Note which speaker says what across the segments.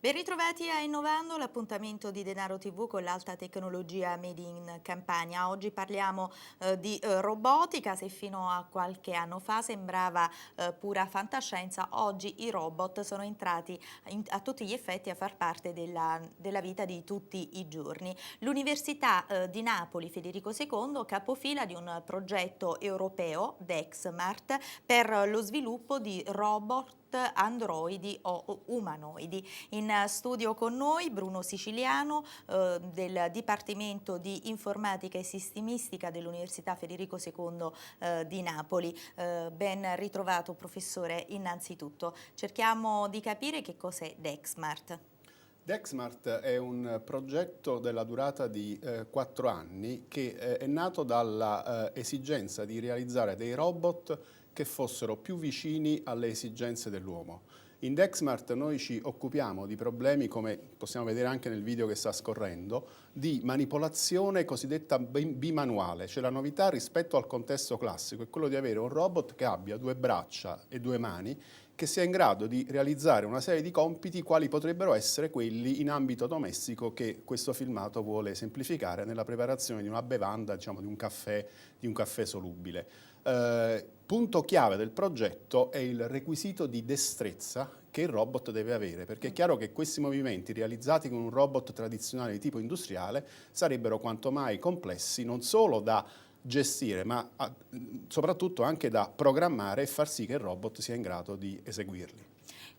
Speaker 1: Ben ritrovati a Innovando, l'appuntamento di Denaro TV con l'alta tecnologia Made in Campania. Oggi parliamo di robotica. Se fino a qualche anno fa sembrava pura fantascienza, oggi i robot sono entrati a tutti gli effetti a far parte della vita di tutti i giorni. L'Università di Napoli Federico II capofila di un progetto europeo, DexMart, per lo sviluppo di robot androidi o umanoidi. In studio con noi Bruno Siciliano del Dipartimento di Informatica e Sistemistica dell'Università Federico II di Napoli. Ben ritrovato professore. Innanzitutto cerchiamo di capire che cos'è DexMart.
Speaker 2: DexMart è un progetto della durata di 4 anni che è nato dalla esigenza di realizzare dei robot che fossero più vicini alle esigenze dell'uomo. In DexMart noi ci occupiamo di problemi, come possiamo vedere anche nel video che sta scorrendo, di manipolazione cosiddetta bimanuale, cioè la novità rispetto al contesto classico è quello di avere un robot che abbia 2 braccia e 2 mani, che sia in grado di realizzare una serie di compiti quali potrebbero essere quelli in ambito domestico che questo filmato vuole semplificare nella preparazione di una bevanda, diciamo di un caffè solubile. Punto chiave del progetto è il requisito di destrezza che il robot deve avere, perché è chiaro che questi movimenti realizzati con un robot tradizionale di tipo industriale sarebbero quanto mai complessi non solo da gestire, ma soprattutto anche da programmare e far sì che il robot sia in grado di eseguirli.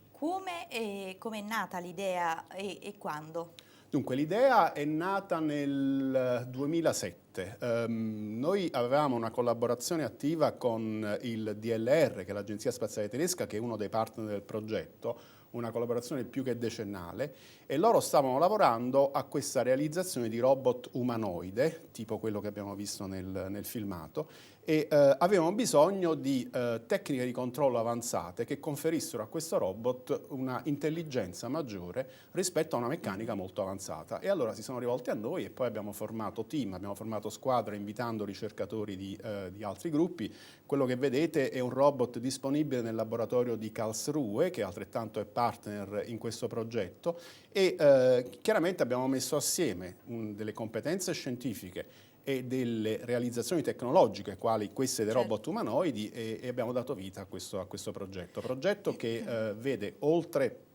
Speaker 1: Come è nata l'idea e quando?
Speaker 2: Dunque, l'idea è nata nel 2007. Noi avevamo una collaborazione attiva con il DLR, che è l'Agenzia Spaziale Tedesca, che è uno dei partner del progetto, una collaborazione più che decennale, e loro stavano lavorando a questa realizzazione di robot umanoide, tipo quello che abbiamo visto nel filmato, e avevano bisogno di tecniche di controllo avanzate che conferissero a questo robot una intelligenza maggiore rispetto a una meccanica molto avanzata. E allora si sono rivolti a noi e poi abbiamo formato team, abbiamo formato squadre invitando ricercatori di altri gruppi. Quello che vedete è un robot disponibile nel laboratorio di Karlsruhe, che altrettanto è partner in questo progetto, e chiaramente abbiamo messo assieme delle competenze scientifiche e delle realizzazioni tecnologiche, quali queste dei robot umanoidi, e abbiamo dato vita a questo progetto che vede oltre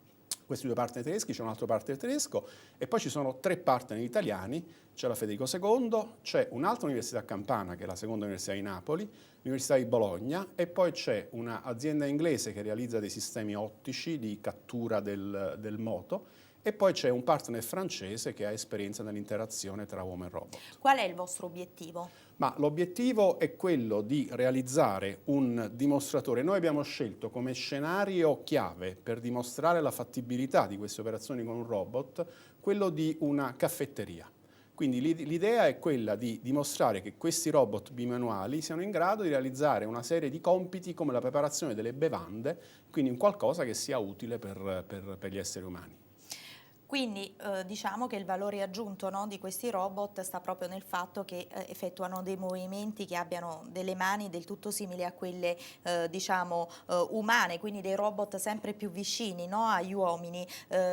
Speaker 2: questi 2 partner tedeschi, c'è un altro partner tedesco e poi ci sono 3 partner italiani, c'è la Federico II, c'è un'altra università campana che è la seconda università di Napoli, l'Università di Bologna e poi c'è un'azienda inglese che realizza dei sistemi ottici di cattura del moto. E poi c'è un partner francese che ha esperienza nell'interazione tra uomo e robot.
Speaker 1: Qual è il vostro obiettivo?
Speaker 2: Ma l'obiettivo è quello di realizzare un dimostratore. Noi abbiamo scelto come scenario chiave per dimostrare la fattibilità di queste operazioni con un robot quello di una caffetteria. Quindi l'idea è quella di dimostrare che questi robot bimanuali siano in grado di realizzare una serie di compiti come la preparazione delle bevande, quindi un qualcosa che sia utile per gli esseri umani.
Speaker 1: Quindi diciamo che il valore aggiunto, no, di questi robot sta proprio nel fatto che effettuano dei movimenti che abbiano delle mani del tutto simili a quelle diciamo umane, quindi dei robot sempre più vicini, no, agli uomini,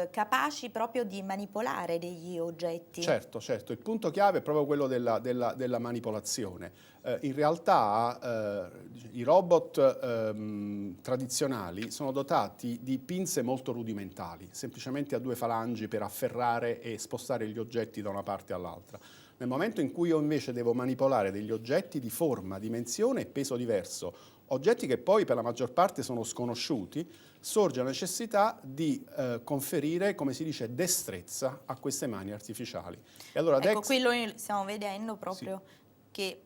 Speaker 1: capaci proprio di manipolare degli oggetti.
Speaker 2: Certo, il punto chiave è proprio quello della manipolazione. In realtà i robot tradizionali sono dotati di pinze molto rudimentali, semplicemente a 2 falangi per afferrare e spostare gli oggetti da una parte all'altra. Nel momento in cui io invece devo manipolare degli oggetti di forma, dimensione e peso diverso, oggetti che poi per la maggior parte sono sconosciuti, sorge la necessità di conferire, come si dice, destrezza a queste mani artificiali. E allora
Speaker 1: ecco, qui lo stiamo vedendo proprio
Speaker 2: sì.
Speaker 1: che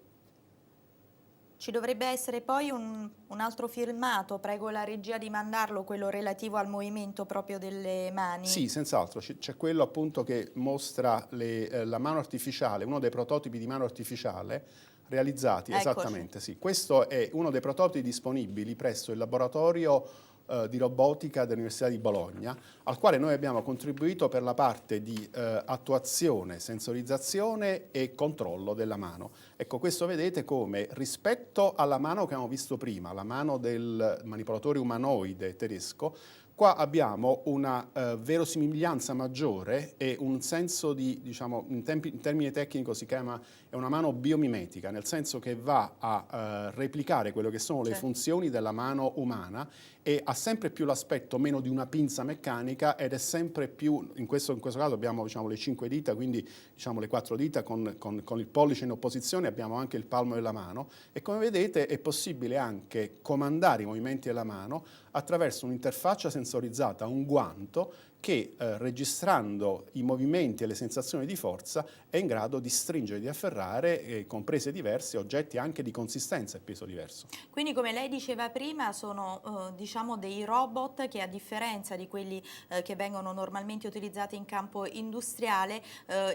Speaker 1: ci dovrebbe essere poi un altro filmato, prego la regia di mandarlo, quello relativo al movimento proprio delle mani.
Speaker 2: Sì, senz'altro, c'è quello appunto che mostra la mano artificiale, uno dei prototipi di mano artificiale realizzati,
Speaker 1: Eccoci.
Speaker 2: esattamente sì. Questo è uno dei prototipi disponibili presso il laboratorio di robotica dell'Università di Bologna, al quale noi abbiamo contribuito per la parte di attuazione, sensorizzazione e controllo della mano. Ecco, questo vedete come rispetto alla mano che abbiamo visto prima, la mano del manipolatore umanoide tedesco, Qua abbiamo una verosimiglianza maggiore e un senso di, diciamo, in termine tecnico si chiama, è una mano biomimetica, nel senso che va a replicare quelle che sono le funzioni della mano umana e ha sempre più l'aspetto meno di una pinza meccanica ed è sempre più, in questo caso abbiamo, diciamo, le 5 dita, quindi diciamo le 4 dita con il pollice in opposizione, abbiamo anche il palmo della mano e come vedete è possibile anche comandare i movimenti della mano attraverso un'interfaccia sensorizzata, un guanto che registrando i movimenti e le sensazioni di forza è in grado di stringere, di afferrare con prese diverse oggetti anche di consistenza e peso diverso.
Speaker 1: Quindi come lei diceva prima sono diciamo dei robot che a differenza di quelli che vengono normalmente utilizzati in campo industriale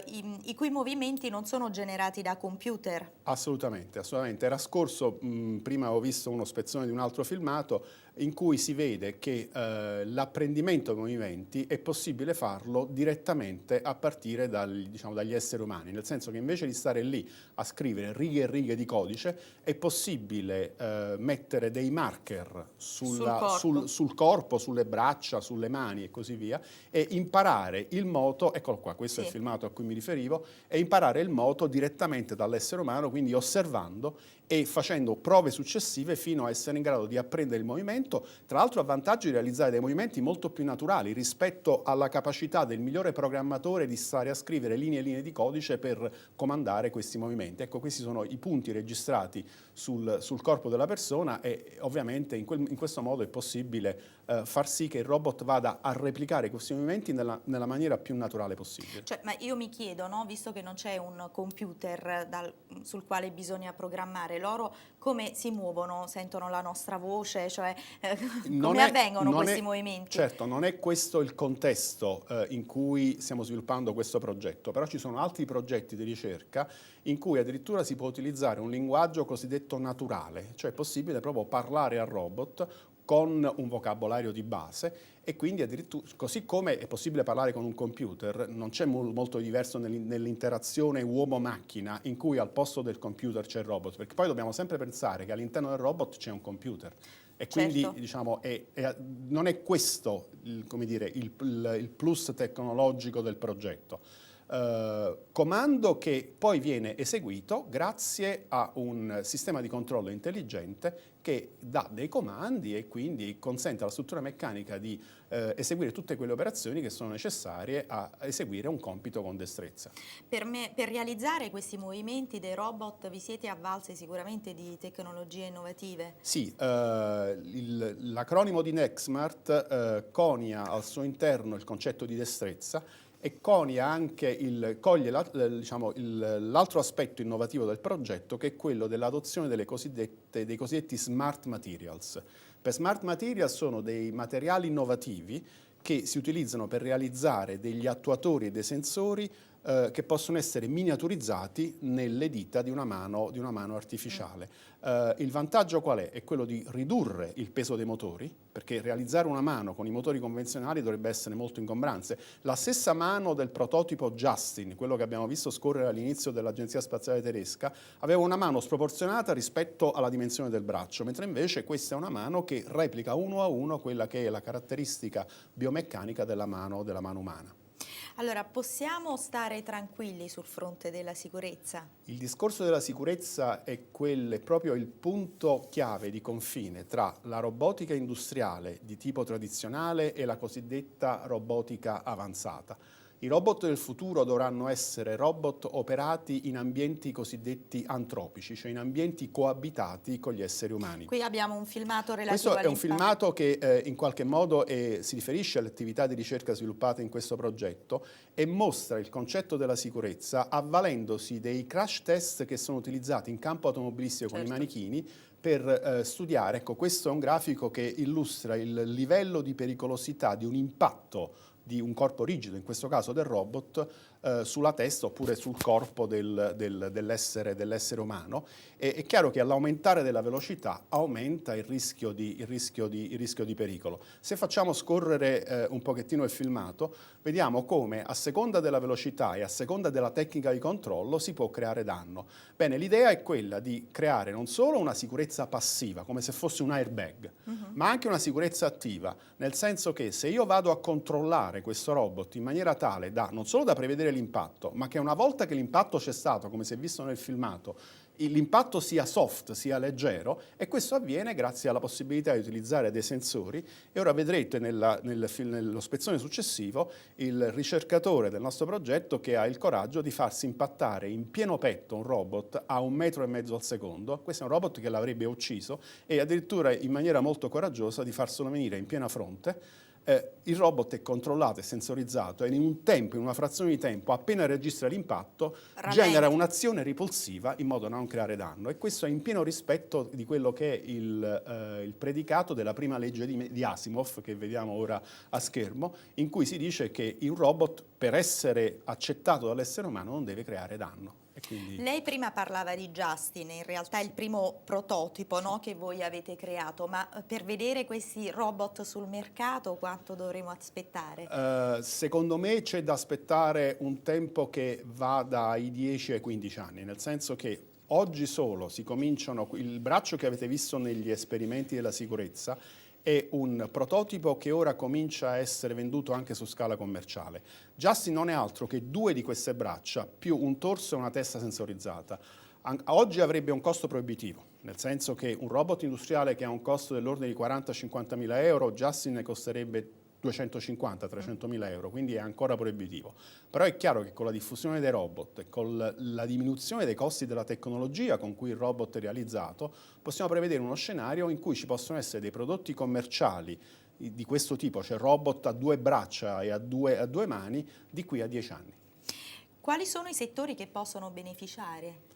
Speaker 1: i cui movimenti non sono generati da computer.
Speaker 2: Assolutamente, assolutamente. Era scorso, prima avevo visto uno spezzone di un altro filmato in cui si vede che l'apprendimento dei movimenti è possibile farlo direttamente a partire dagli esseri umani, nel senso che invece di stare lì a scrivere righe e righe di codice è possibile mettere dei marker sul corpo, sulle braccia, sulle mani e così via e imparare il moto, eccolo qua, questo è il filmato a cui mi riferivo, e imparare il moto direttamente dall'essere umano, quindi osservando e facendo prove successive fino a essere in grado di apprendere il movimento, tra l'altro a vantaggio di realizzare dei movimenti molto più naturali rispetto alla capacità del migliore programmatore di stare a scrivere linee e linee di codice per comandare questi movimenti. Ecco, questi sono i punti registrati sul corpo della persona e ovviamente in questo modo è possibile far sì che il robot vada a replicare questi movimenti nella maniera più naturale possibile.
Speaker 1: Cioè, ma io mi chiedo, no, visto che non c'è un computer sul quale bisogna programmare, loro come si muovono? Sentono la nostra voce? Cioè, come avvengono questi movimenti?
Speaker 2: Certo, non è questo il contesto in cui stiamo sviluppando questo progetto, però ci sono altri progetti di ricerca in cui addirittura si può utilizzare un linguaggio cosiddetto naturale, cioè è possibile proprio parlare al robot con un vocabolario di base e quindi addirittura, così come è possibile parlare con un computer, non c'è molto diverso nell'interazione uomo-macchina in cui al posto del computer c'è il robot, perché poi dobbiamo sempre pensare che all'interno del robot c'è un computer e quindi diciamo, non è questo come dire, il plus tecnologico del progetto. Comando che poi viene eseguito grazie a un sistema di controllo intelligente che dà dei comandi e quindi consente alla struttura meccanica di eseguire tutte quelle operazioni che sono necessarie a eseguire un compito con destrezza.
Speaker 1: Per realizzare questi movimenti dei robot vi siete avvalsi sicuramente di tecnologie innovative?
Speaker 2: Sì, l'acronimo di Nexmart conia al suo interno il concetto di destrezza e conia anche coglie l'altro aspetto innovativo del progetto, che è quello dell'adozione dei cosiddetti smart materials. Per smart materials sono dei materiali innovativi che si utilizzano per realizzare degli attuatori e dei sensori che possono essere miniaturizzati nelle dita di una mano artificiale. Il vantaggio qual è? È quello di ridurre il peso dei motori, perché realizzare una mano con i motori convenzionali dovrebbe essere molto ingombrante. La stessa mano del prototipo Justin, quello che abbiamo visto scorrere all'inizio dell'Agenzia Spaziale Tedesca, aveva una mano sproporzionata rispetto alla dimensione del braccio, mentre invece questa è una mano che replica uno a uno quella che è la caratteristica biomeccanica della mano umana.
Speaker 1: Allora, possiamo stare tranquilli sul fronte della sicurezza?
Speaker 2: Il discorso della sicurezza è proprio il punto chiave di confine tra la robotica industriale di tipo tradizionale e la cosiddetta robotica avanzata. I robot del futuro dovranno essere robot operati in ambienti cosiddetti antropici, cioè in ambienti coabitati con gli esseri umani.
Speaker 1: Qui abbiamo un filmato relativo
Speaker 2: Questo è un filmato che in qualche modo si riferisce alle attività di ricerca sviluppate in questo progetto e mostra il concetto della sicurezza avvalendosi dei crash test che sono utilizzati in campo automobilistico con i manichini per studiare. Ecco, questo è un grafico che illustra il livello di pericolosità di un impatto di un corpo rigido, in questo caso del robot, sulla testa oppure sul corpo dell'essere umano. È chiaro che all'aumentare della velocità aumenta il rischio di pericolo. Se facciamo scorrere un pochettino il filmato, vediamo come a seconda della velocità e a seconda della tecnica di controllo si può creare danno. Bene, l'idea è quella di creare non solo una sicurezza passiva, come se fosse un airbag, ma anche una sicurezza attiva, nel senso che se io vado a controllare questo robot in maniera tale da non solo da prevedere l'impatto, ma che una volta che l'impatto c'è stato, come si è visto nel filmato, l'impatto sia soft, sia leggero, e questo avviene grazie alla possibilità di utilizzare dei sensori. E ora vedrete nello spezzone successivo il ricercatore del nostro progetto che ha il coraggio di farsi impattare in pieno petto un robot a 1,5 metri al secondo. Questo è un robot che l'avrebbe ucciso, e addirittura in maniera molto coraggiosa di farselo venire in piena fronte. Il robot è controllato e sensorizzato, e in una frazione di tempo, appena registra l'impatto, genera un'azione ripulsiva in modo da non creare danno. E questo è in pieno rispetto di quello che è il predicato della prima legge di Asimov, che vediamo ora a schermo, in cui si dice che un robot, per essere accettato dall'essere umano, non deve creare danno.
Speaker 1: Lei prima parlava di Justin, in realtà è il primo prototipo, no, che voi avete creato, ma per vedere questi robot sul mercato quanto dovremo aspettare?
Speaker 2: Secondo me c'è da aspettare un tempo che va dai 10 ai 15 anni, nel senso che oggi solo si cominciano, il braccio che avete visto negli esperimenti della sicurezza è un prototipo che ora comincia a essere venduto anche su scala commerciale. Justin non è altro che 2 di queste braccia più un torso e una testa sensorizzata. Oggi avrebbe un costo proibitivo, nel senso che un robot industriale che ha un costo dell'ordine di 40-50 mila euro, Justin ne costerebbe 250-300 mila euro, quindi è ancora proibitivo. Però è chiaro che con la diffusione dei robot e con la diminuzione dei costi della tecnologia con cui il robot è realizzato, possiamo prevedere uno scenario in cui ci possono essere dei prodotti commerciali di questo tipo, cioè robot a 2 braccia e a due mani, di qui a 10 anni.
Speaker 1: Quali sono i settori che possono beneficiare?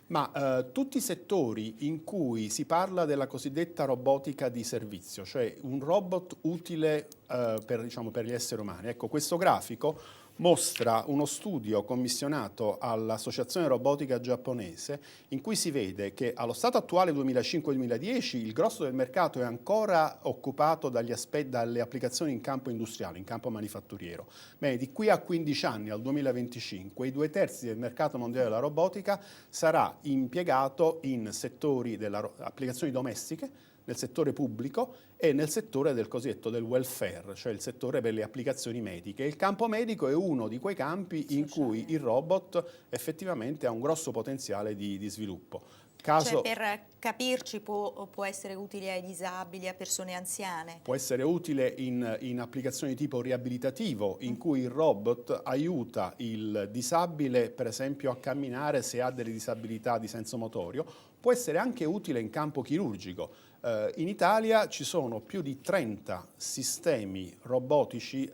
Speaker 2: Ma tutti i settori in cui si parla della cosiddetta robotica di servizio, cioè un robot utile per gli esseri umani. Ecco, questo grafico mostra uno studio commissionato all'Associazione Robotica Giapponese, in cui si vede che allo stato attuale 2005-2010 il grosso del mercato è ancora occupato dalle applicazioni in campo industriale, in campo manifatturiero. Bene, di qui a 15 anni, al 2025, i 2/3 del mercato mondiale della robotica sarà impiegato in settori delle applicazioni domestiche, nel settore pubblico e nel settore del cosiddetto del welfare, cioè il settore per le applicazioni mediche. Il campo medico è uno di quei campi in cui il robot effettivamente ha un grosso potenziale di sviluppo.
Speaker 1: Cioè, per capirci, può essere utile ai disabili, a persone anziane?
Speaker 2: Può essere utile in applicazioni tipo riabilitativo, in cui il robot aiuta il disabile, per esempio, a camminare se ha delle disabilità di senso motorio. Può essere anche utile in campo chirurgico. In Italia ci sono più di 30 sistemi robotici,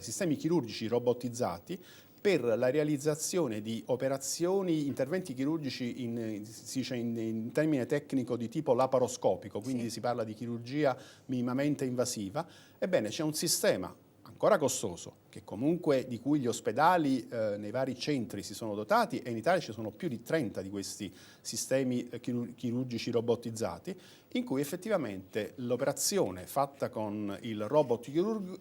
Speaker 2: sistemi chirurgici robotizzati per la realizzazione di operazioni, interventi chirurgici in termine tecnico di tipo laparoscopico, quindi si parla di chirurgia minimamente invasiva. Ebbene, c'è un sistema ancora costoso, che comunque di cui gli ospedali nei vari centri si sono dotati, e in Italia ci sono più di 30 di questi sistemi chirurgici robotizzati, in cui effettivamente l'operazione fatta con il robot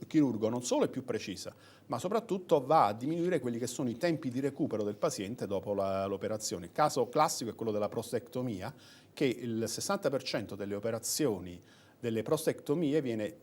Speaker 2: chirurgo non solo è più precisa, ma soprattutto va a diminuire quelli che sono i tempi di recupero del paziente dopo l'operazione. Il caso classico è quello della prostectomia, che il 60% delle operazioni delle prostectomie viene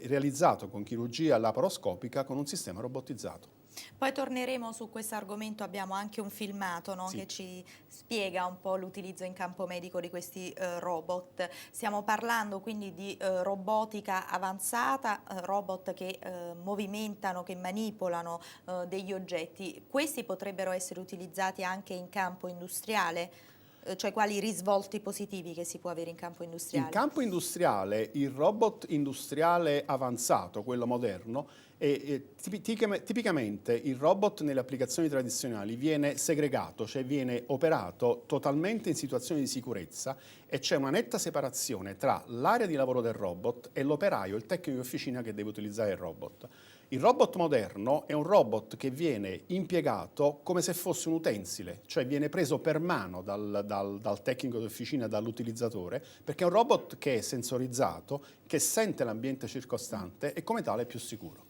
Speaker 2: realizzato con chirurgia laparoscopica con un sistema robotizzato.
Speaker 1: Poi torneremo su questo argomento, abbiamo anche un filmato, no, che ci spiega un po' l'utilizzo in campo medico di questi robot. Stiamo parlando quindi di robotica avanzata, robot che movimentano, che manipolano degli oggetti. Questi potrebbero essere utilizzati anche in campo industriale? Cioè, quali risvolti positivi che si può avere in campo industriale?
Speaker 2: In campo industriale, il robot industriale avanzato, quello moderno, tipicamente il robot nelle applicazioni tradizionali viene segregato, cioè viene operato totalmente in situazioni di sicurezza e c'è una netta separazione tra l'area di lavoro del robot e l'operaio, il tecnico di officina che deve utilizzare il robot. Il robot moderno è un robot che viene impiegato come se fosse un utensile, cioè viene preso per mano dal tecnico di officina, dall'utilizzatore, perché è un robot che è sensorizzato, che sente l'ambiente circostante e come tale è più sicuro.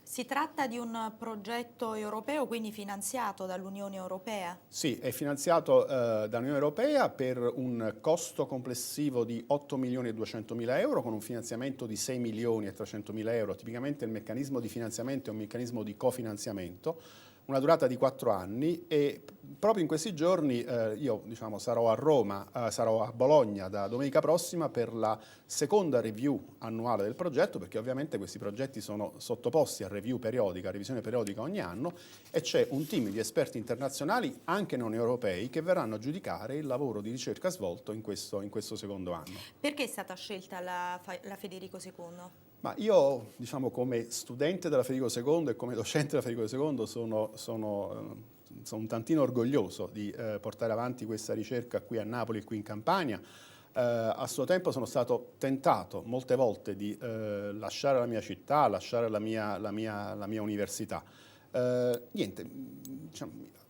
Speaker 1: Si tratta di un progetto europeo, quindi finanziato dall'Unione Europea?
Speaker 2: Sì, è finanziato dall'Unione Europea per un costo complessivo di 8 milioni e 200 mila euro con un finanziamento di 6 milioni e 300 mila euro. Tipicamente il meccanismo di finanziamento è un meccanismo di cofinanziamento, una durata di 4 anni e proprio in questi giorni io sarò a Roma, sarò a Bologna da domenica prossima per la seconda review annuale del progetto, perché ovviamente questi progetti sono sottoposti a review periodica, a revisione periodica ogni anno e c'è un team di esperti internazionali, anche non europei, che verranno a giudicare il lavoro di ricerca svolto in questo secondo anno.
Speaker 1: Perché è stata scelta la Federico II?
Speaker 2: Ma io, come studente della Federico II e come docente della Federico II sono un tantino orgoglioso di portare avanti questa ricerca qui a Napoli e qui in Campania. A suo tempo sono stato tentato molte volte di lasciare la mia città, lasciare la mia università.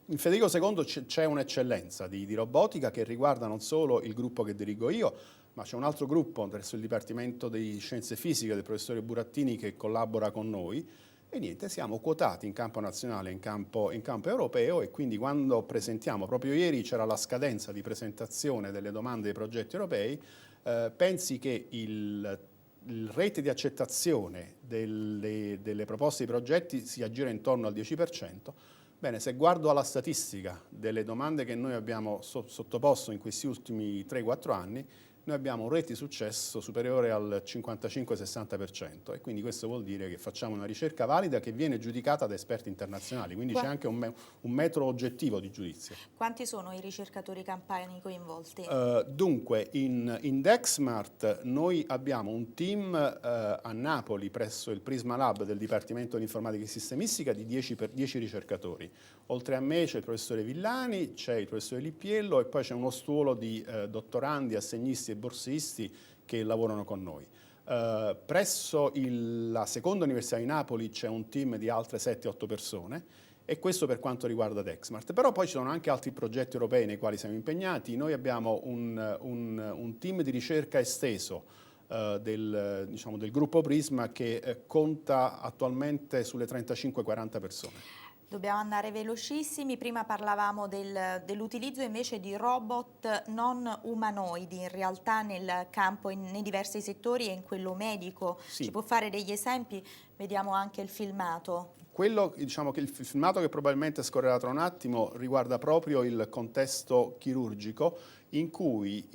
Speaker 2: In Federico II c'è un'eccellenza di robotica che riguarda non solo il gruppo che dirigo io, ma c'è un altro gruppo presso il Dipartimento di Scienze Fisiche del professore Burattini che collabora con noi e siamo quotati in campo nazionale e in campo europeo e quindi quando presentiamo, proprio ieri c'era la scadenza di presentazione delle domande dei progetti europei, pensi che il rate di accettazione delle proposte di progetti si aggira intorno al 10%. Bene, se guardo alla statistica delle domande che noi abbiamo sottoposto in questi ultimi 3-4 anni, noi abbiamo un rate di successo superiore al 55-60% e quindi questo vuol dire che facciamo una ricerca valida che viene giudicata da esperti internazionali, quindi c'è anche un metro oggettivo di giudizio.
Speaker 1: Quanti sono i ricercatori campani coinvolti?
Speaker 2: Dunque, in Dexmart noi abbiamo un team a Napoli presso il Prisma Lab del Dipartimento di Informatica e Sistemistica di 10 ricercatori. Oltre a me c'è il professore Villani, c'è il professore Lippiello e poi c'è uno stuolo di dottorandi, assegnisti e borsisti che lavorano con noi. Presso la seconda università di Napoli c'è un team di altre 7-8 persone e questo per quanto riguarda Dexmart. Però poi ci sono anche altri progetti europei nei quali siamo impegnati. Noi abbiamo un team di ricerca esteso del gruppo Prisma che conta attualmente sulle 35-40 persone.
Speaker 1: Dobbiamo andare velocissimi, prima parlavamo dell'utilizzo invece di robot non umanoidi in realtà nel campo, nei diversi settori e in quello medico.
Speaker 2: Sì.
Speaker 1: Ci può fare degli esempi? Vediamo anche il filmato.
Speaker 2: Quello, che il filmato che probabilmente scorrerà tra un attimo riguarda proprio il contesto chirurgico in cui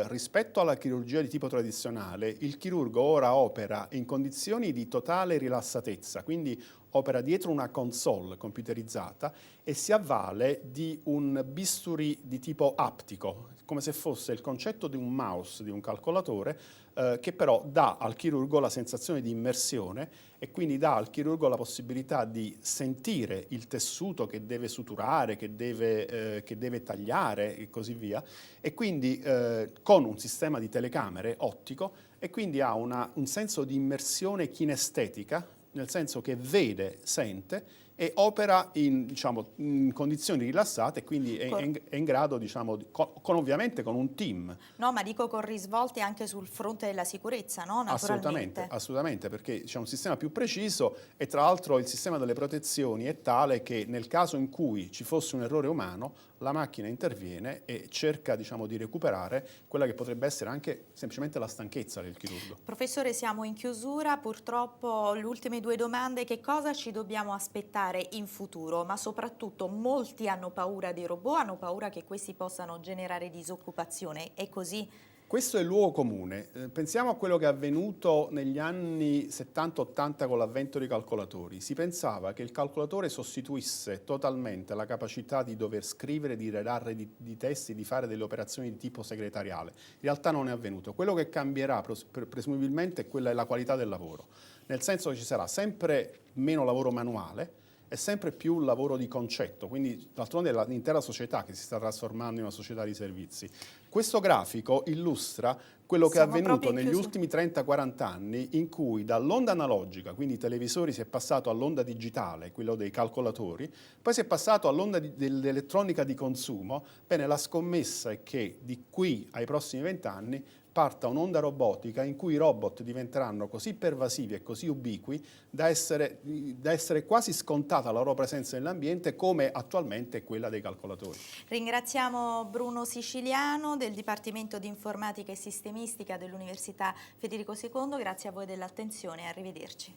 Speaker 2: rispetto alla chirurgia di tipo tradizionale il chirurgo ora opera in condizioni di totale rilassatezza, quindi opera dietro una console computerizzata e si avvale di un bisturi di tipo aptico, come se fosse il concetto di un mouse, di un calcolatore, che però dà al chirurgo la sensazione di immersione e quindi dà al chirurgo la possibilità di sentire il tessuto che deve suturare, che deve tagliare e così via, e quindi con un sistema di telecamere ottico e quindi ha un senso di immersione kinestetica, nel senso che vede, sente e opera in condizioni rilassate e quindi è in grado, ovviamente con un team.
Speaker 1: No, ma dico con risvolti anche sul fronte della sicurezza, no? Naturalmente.
Speaker 2: Assolutamente, perché c'è un sistema più preciso e tra l'altro il sistema delle protezioni è tale che nel caso in cui ci fosse un errore umano, la macchina interviene e cerca di recuperare quella che potrebbe essere anche semplicemente la stanchezza del chirurgo.
Speaker 1: Professore, siamo in chiusura, purtroppo le ultime 2 domande: che cosa ci dobbiamo aspettare in futuro? Ma soprattutto molti hanno paura dei robot, hanno paura che questi possano generare disoccupazione, è così?
Speaker 2: Questo è il luogo comune. Pensiamo a quello che è avvenuto negli anni 70-80 con l'avvento dei calcolatori. Si pensava che il calcolatore sostituisse totalmente la capacità di dover scrivere, di redare di testi, di fare delle operazioni di tipo segretariale. In realtà non è avvenuto. Quello che cambierà presumibilmente è la qualità del lavoro, nel senso che ci sarà sempre meno lavoro manuale è sempre più un lavoro di concetto, quindi d'altronde è l'intera società che si sta trasformando in una società di servizi. Questo grafico illustra quello che è
Speaker 1: Siamo
Speaker 2: avvenuto
Speaker 1: proprio in
Speaker 2: negli
Speaker 1: chiusura.
Speaker 2: ultimi 30-40 anni, in cui dall'onda analogica, quindi i televisori, si è passato all'onda digitale, quello dei calcolatori, poi si è passato all'onda dell'elettronica di consumo. Bene, la scommessa è che di qui ai prossimi 20 anni parta un'onda robotica in cui i robot diventeranno così pervasivi e così ubiqui da essere quasi scontata la loro presenza nell'ambiente, come attualmente è quella dei calcolatori.
Speaker 1: Ringraziamo Bruno Siciliano del Dipartimento di Informatica e Sistemistica dell'Università Federico II, grazie a voi dell'attenzione e arrivederci.